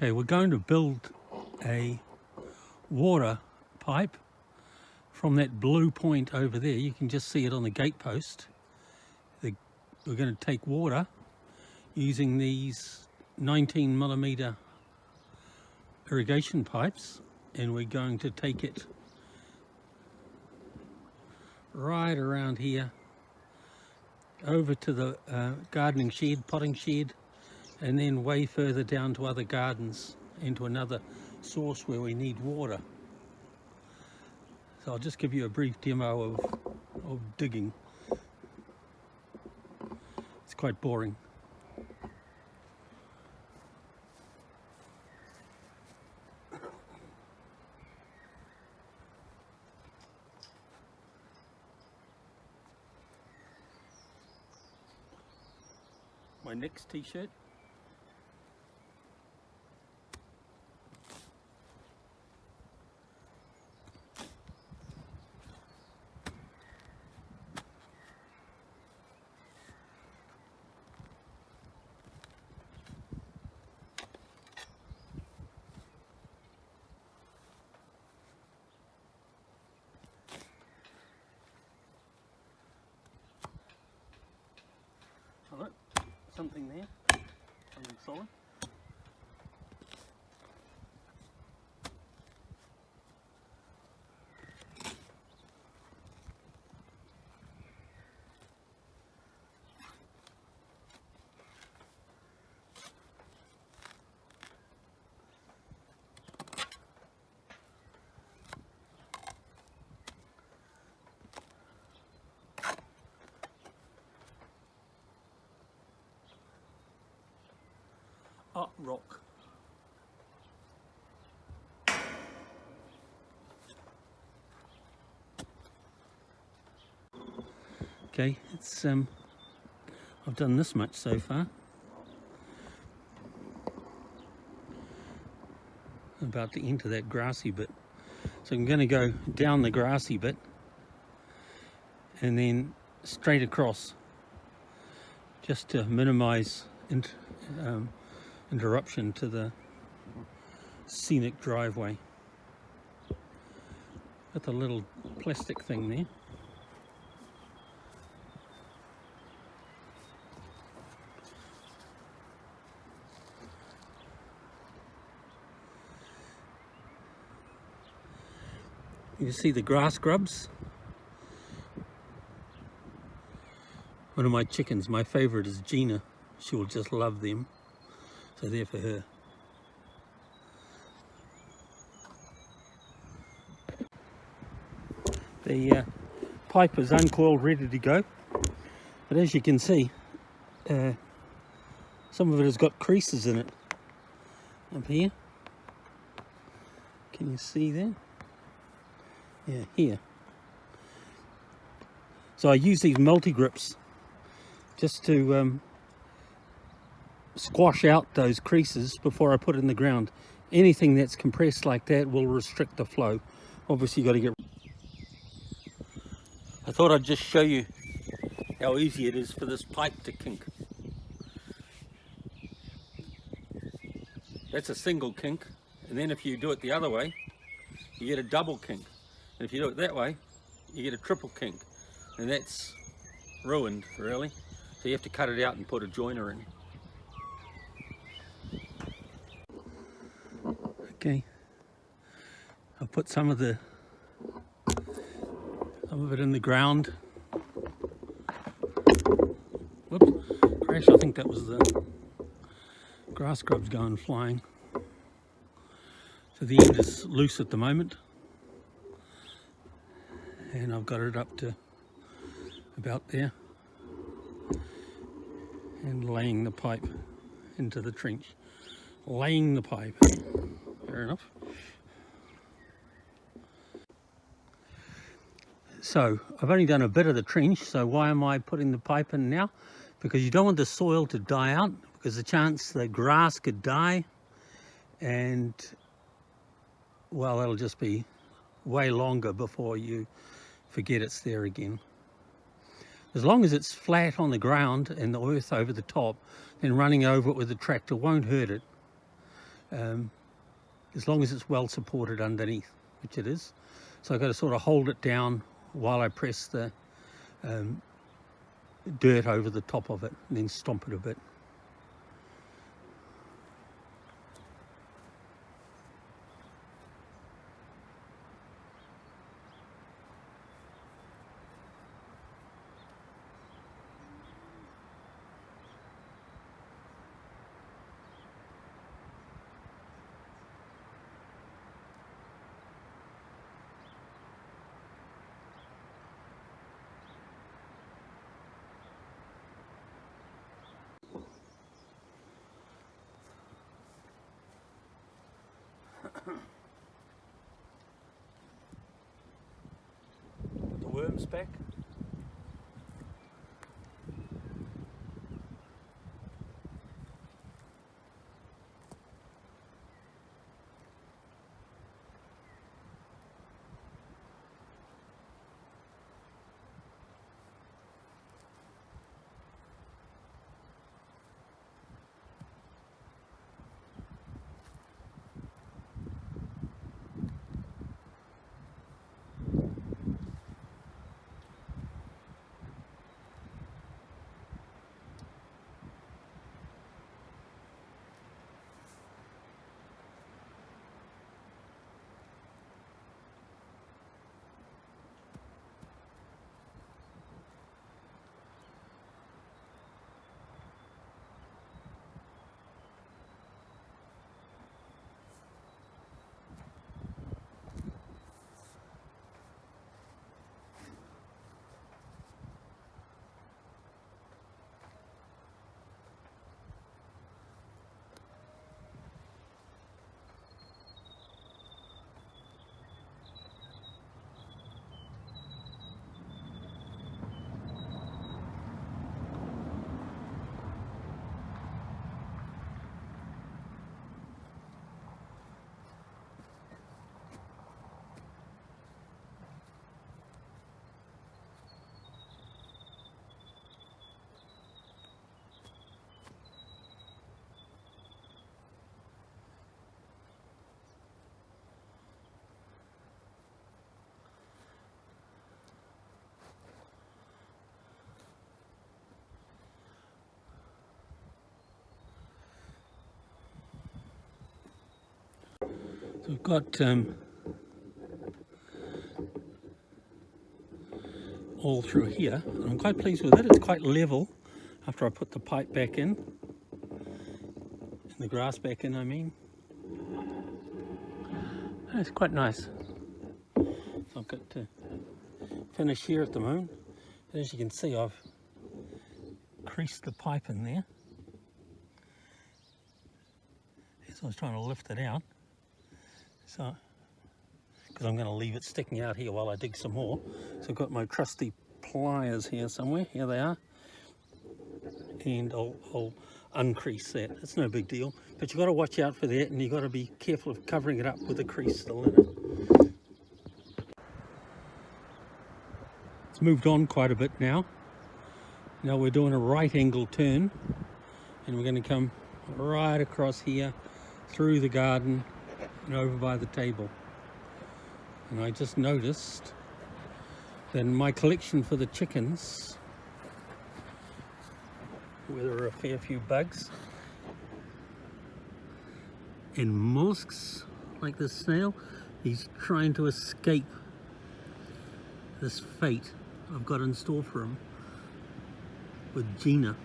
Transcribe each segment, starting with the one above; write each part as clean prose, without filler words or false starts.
Okay, we're going to build a water pipe from that blue point over there. You can just see it on the gate post. We're going to take water using these 19mm irrigation pipes, and we're going to take it right around here over to the gardening shed, potting shed, and then way further down to other gardens into another source where we need water. So I'll just give you a brief demo of digging. It's quite boring. My next t-shirt. Hello, something there, something solid. Rock. Okay, it's I've done this much so far. I'm about to enter that grassy bit, so I'm going to go down the grassy bit and then straight across, just to minimize interruption to the scenic driveway. Got the little plastic thing there. You see the grass grubs. One of my chickens, my favorite is Gina. She will just love them. So they're for her. The pipe is uncoiled, ready to go. But as you can see, some of it has got creases in it. Up here. Can you see that? Yeah, here. So I use these multi-grips just to squash out those creases before I put it in the ground. Anything that's compressed like that will restrict the flow. Obviously you got to get... I thought I'd just show you how easy it is for this pipe to kink. That's a single kink, and then if you do it the other way, you get a double kink. And if you do it that way, you get a triple kink. And that's ruined, really. So you have to cut it out and put a joiner in. Okay, I'll put some of it in the ground. Whoops, crash, I think that was the grass grubs going flying. So the end is loose at the moment. And I've got it up to about there. And laying the pipe into the trench. Laying the pipe. Fair enough. So I've only done a bit of the trench, so why am I putting the pipe in now? Because you don't want the soil to die out, because the chance the grass could die, and well, it'll just be way longer before you forget it's there again. As long as it's flat on the ground and the earth over the top, then running over it with the tractor won't hurt it. as long as it's well supported underneath, which it is. So I've got to sort of hold it down while I press the dirt over the top of it and then stomp it a bit. The worm's back. So we've got all through here, and I'm quite pleased with it. It's quite level after I put the pipe back in, and the grass back in, I mean. And it's quite nice. So I've got to finish here at the moment. As you can see, I've creased the pipe in there. So I was trying to lift it out. So, because I'm going to leave it sticking out here while I dig some more. So I've got my trusty pliers here somewhere. Here they are. And I'll uncrease that. It's no big deal. But you've got to watch out for that, and you've got to be careful of covering it up with a crease still in it. It's moved on quite a bit now. Now we're doing a right angle turn, and we're going to come right across here, through the garden, and over by the table. And I just noticed that in my collection for the chickens, where there are a fair few bugs and mollusks like this snail, he's trying to escape this fate I've got in store for him with Gina.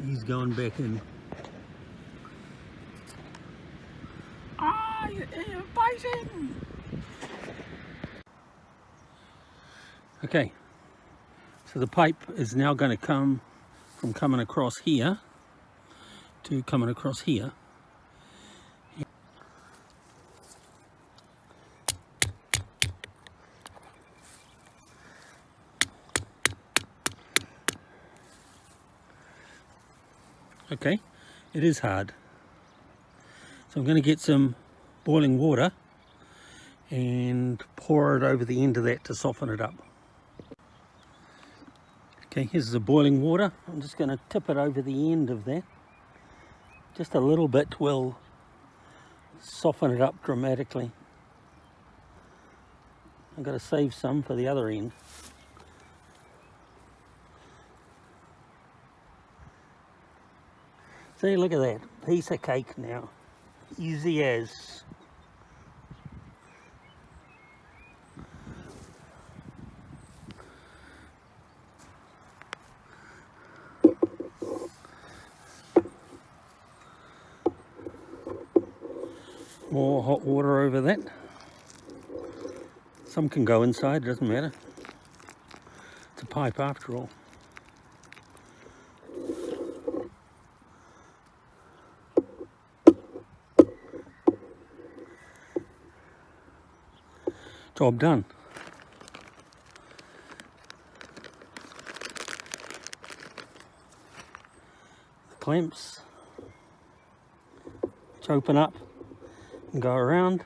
He's going back in. You're biting! Okay, so the pipe is now going to come from coming across here to coming across here. Okay, it is hard. So I'm going to get some boiling water and pour it over the end of that to soften it up. Okay, here's the boiling water. I'm just going to tip it over the end of that Just a little bit will soften it up dramatically. I've got to save some for the other end. See, look at that, piece of cake now, easy as. More hot water over that. Some can go inside, doesn't matter. It's a pipe after all. Job done. The clamps, which open up and go around.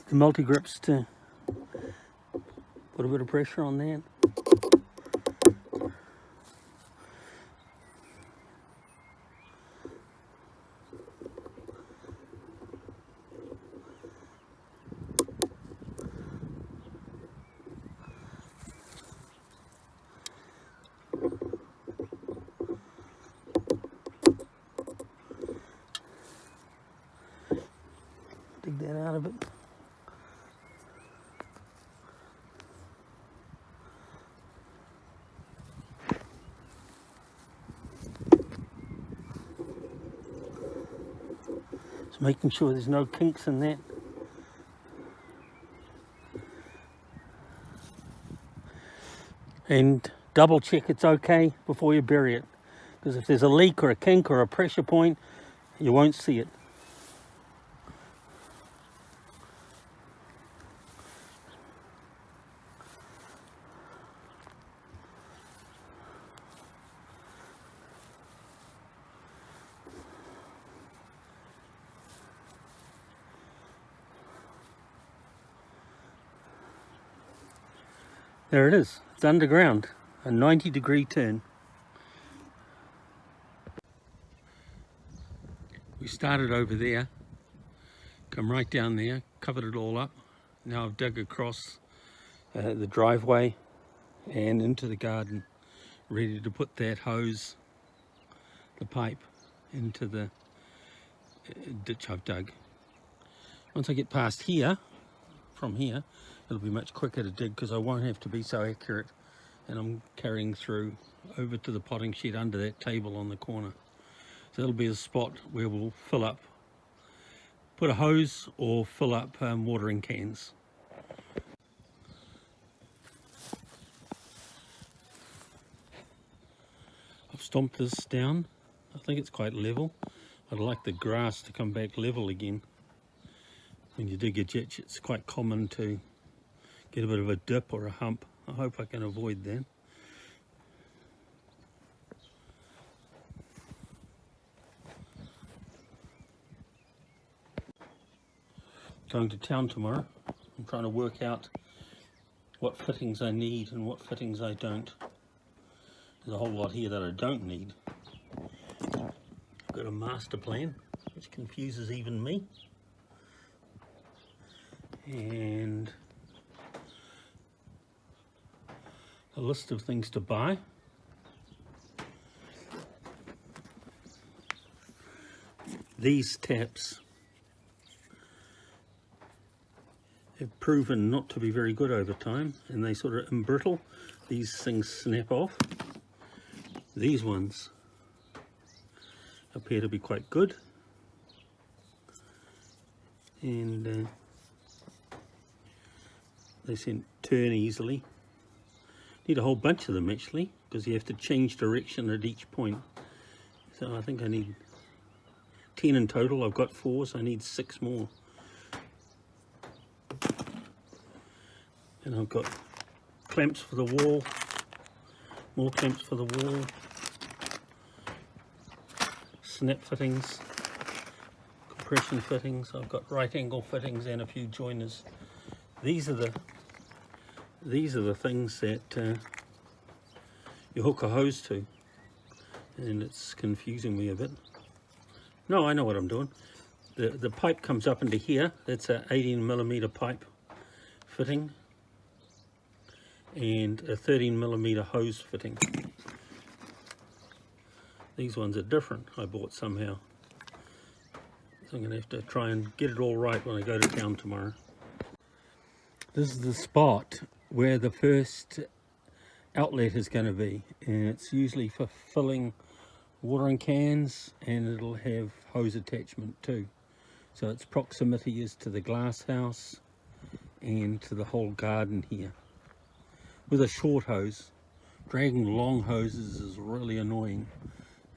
The multi-grips to put a bit of pressure on that. Dig that out of it. Just making sure there's no kinks in that. And double check it's okay before you bury it, because if there's a leak or a kink or a pressure point, you won't see it. There it is, it's underground, a 90-degree turn. We started over there, come right down there, covered it all up. Now I've dug across the driveway and into the garden, ready to put that hose, the pipe, into the ditch I've dug. Once I get past here, from here, it'll be much quicker to dig because I won't have to be so accurate, and I'm carrying through over to the potting shed under that table on the corner. So that'll be a spot where we'll fill up, put a hose or fill up watering cans. I've stomped this down. I think it's quite level. I'd like the grass to come back level again. When you dig a ditch, it's quite common to get a bit of a dip or a hump. I hope I can avoid that. Going to town tomorrow. I'm trying to work out what fittings I need and what fittings I don't. There's a whole lot here that I don't need. I've got a master plan, which confuses even me. And a list of things to buy. These taps have proven not to be very good over time, and they sort of embrittle. These things snap off. These ones appear to be quite good, and they seem to turn easily. Need a whole bunch of them actually, because you have to change direction at each point. So I think I need 10 in total. I've got 4, so I need 6 more. And I've got clamps for the wall, more clamps for the wall, snap fittings, compression fittings. I've got right angle fittings and a few joiners. These are the things that you hook a hose to, and it's confusing me a bit. No, I know what I'm doing. The pipe comes up into here. That's a 18mm pipe fitting and a 13mm hose fitting. These ones are different, I bought somehow. So I'm going to have to try and get it all right when I go to town tomorrow. This is the spot where the first outlet is going to be, and it's usually for filling watering cans, and it'll have hose attachment too. So its proximity is to the glass house and to the whole garden here. With a short hose, dragging long hoses is really annoying,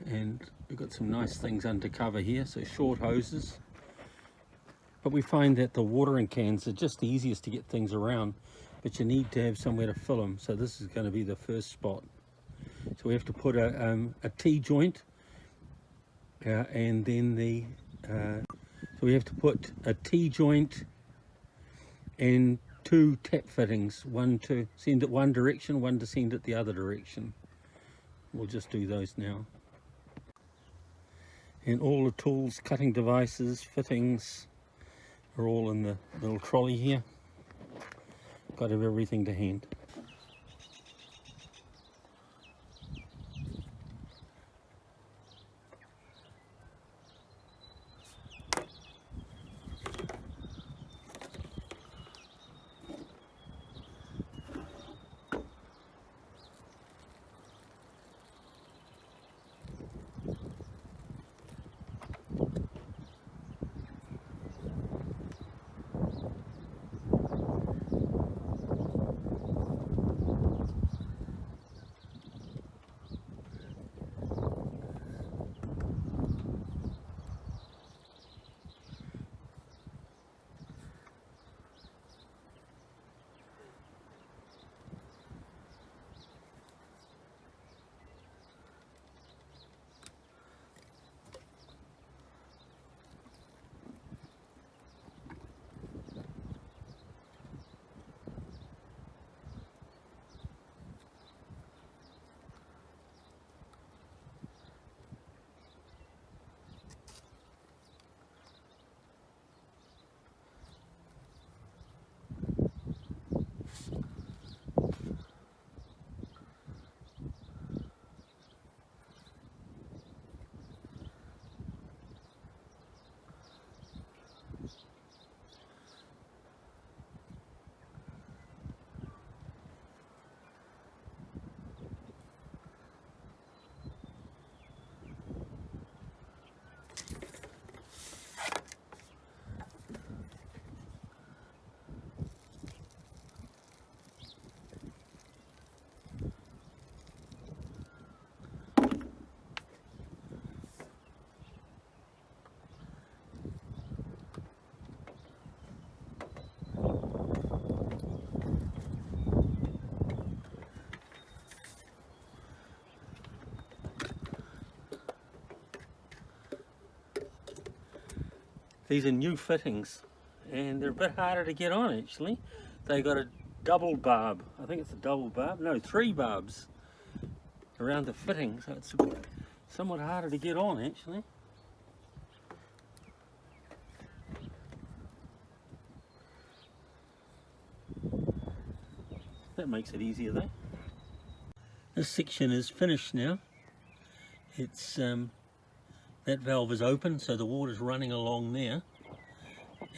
and we've got some nice things under cover here, so short hoses. But we find that the watering cans are just the easiest to get things around, but you need to have somewhere to fill them, so this is going to be the first spot. So we have to put a T-joint, and then so we have to put a T-joint and 2 tap fittings, one to send it one direction, one to send it the other direction. We'll just do those now. And all the tools, cutting devices, fittings are all in the little trolley here. Got to have everything to hand. These are new fittings, and they're a bit harder to get on actually. They got a double barb, I think it's a double barb, no, 3 barbs around the fitting, so it's somewhat harder to get on actually. That makes it easier though. This section is finished now. It's that valve is open, so the water's running along there,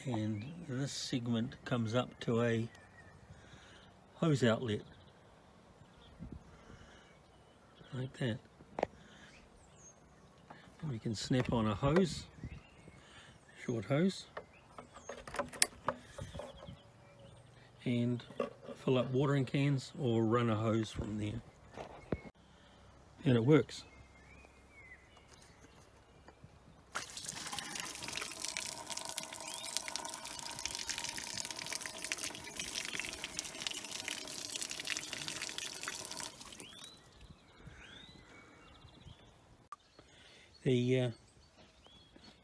and this segment comes up to a hose outlet, like that. And we can snap on a hose, short hose, and fill up watering cans or run a hose from there. And it works.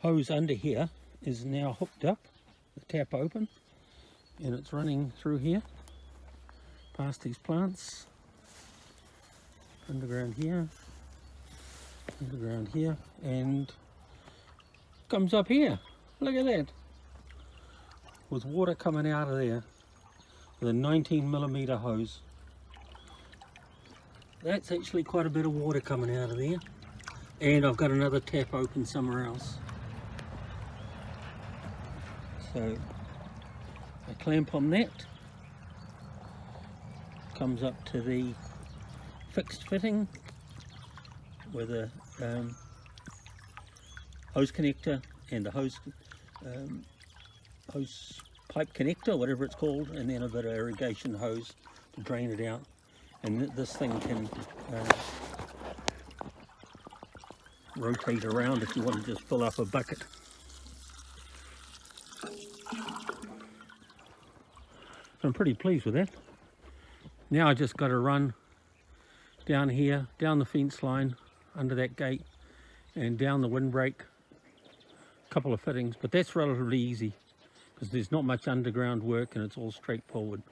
hose under here is now hooked up, the tap open, and it's running through here past these plants, underground here, and comes up here. Look at that, with water coming out of there with a 19mm hose. That's actually quite a bit of water coming out of there, and I've got another tap open somewhere else. So I clamp on that, comes up to the fixed fitting with a hose connector and the hose pipe connector, whatever it's called, and then a bit of irrigation hose to drain it out. And this thing can rotate around if you want to just fill up a bucket. So I'm pretty pleased with that. Now I just got to run down here, down the fence line, under that gate, and down the windbreak. A couple of fittings, but that's relatively easy because there's not much underground work and it's all straightforward.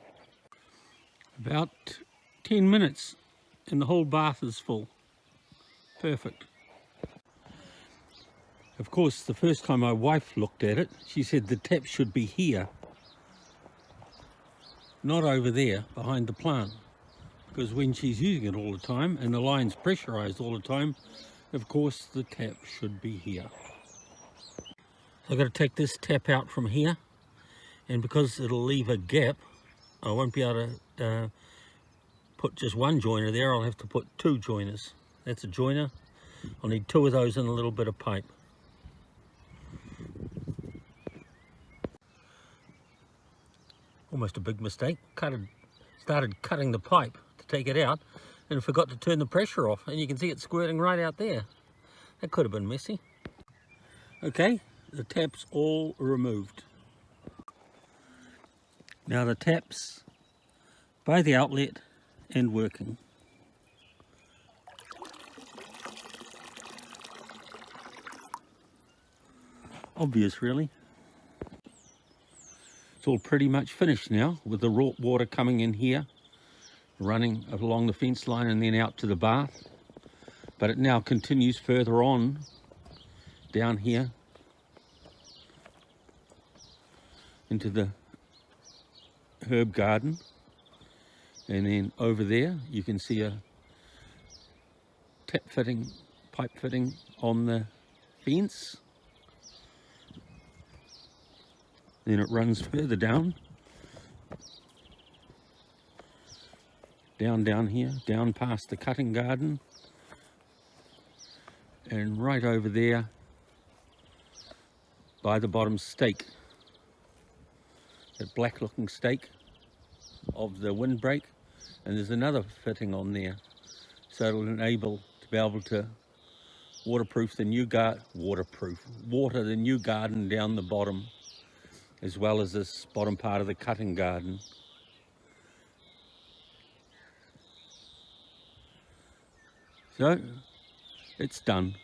About 10 minutes and the whole bath is full. Perfect. Of course, the first time my wife looked at it, she said the tap should be here, not over there behind the plant, because when she's using it all the time and the line's pressurized all the time, of course the tap should be here. I've got to take this tap out from here, and because it'll leave a gap, I won't be able to put just one joiner there. I'll have to put two joiners. That's a joiner. I'll need two of those and a little bit of pipe. Almost a big mistake. Started cutting the pipe to take it out and forgot to turn the pressure off, and you can see it squirting right out there. That could have been messy. Okay, the tap's all removed. Now the tap's by the outlet and working. Obvious, really. It's all pretty much finished now, with the raw water coming in here, running along the fence line and then out to the bath. But it now continues further on down here into the herb garden, and then over there you can see a tap fitting, pipe fitting on the fence. Then it runs further down here, down past the cutting garden, and right over there by the bottom stake, that black looking stake of the windbreak, and there's another fitting on there, so it'll enable to be able to water the new garden down the bottom, as well as this bottom part of the cutting garden. So it's done.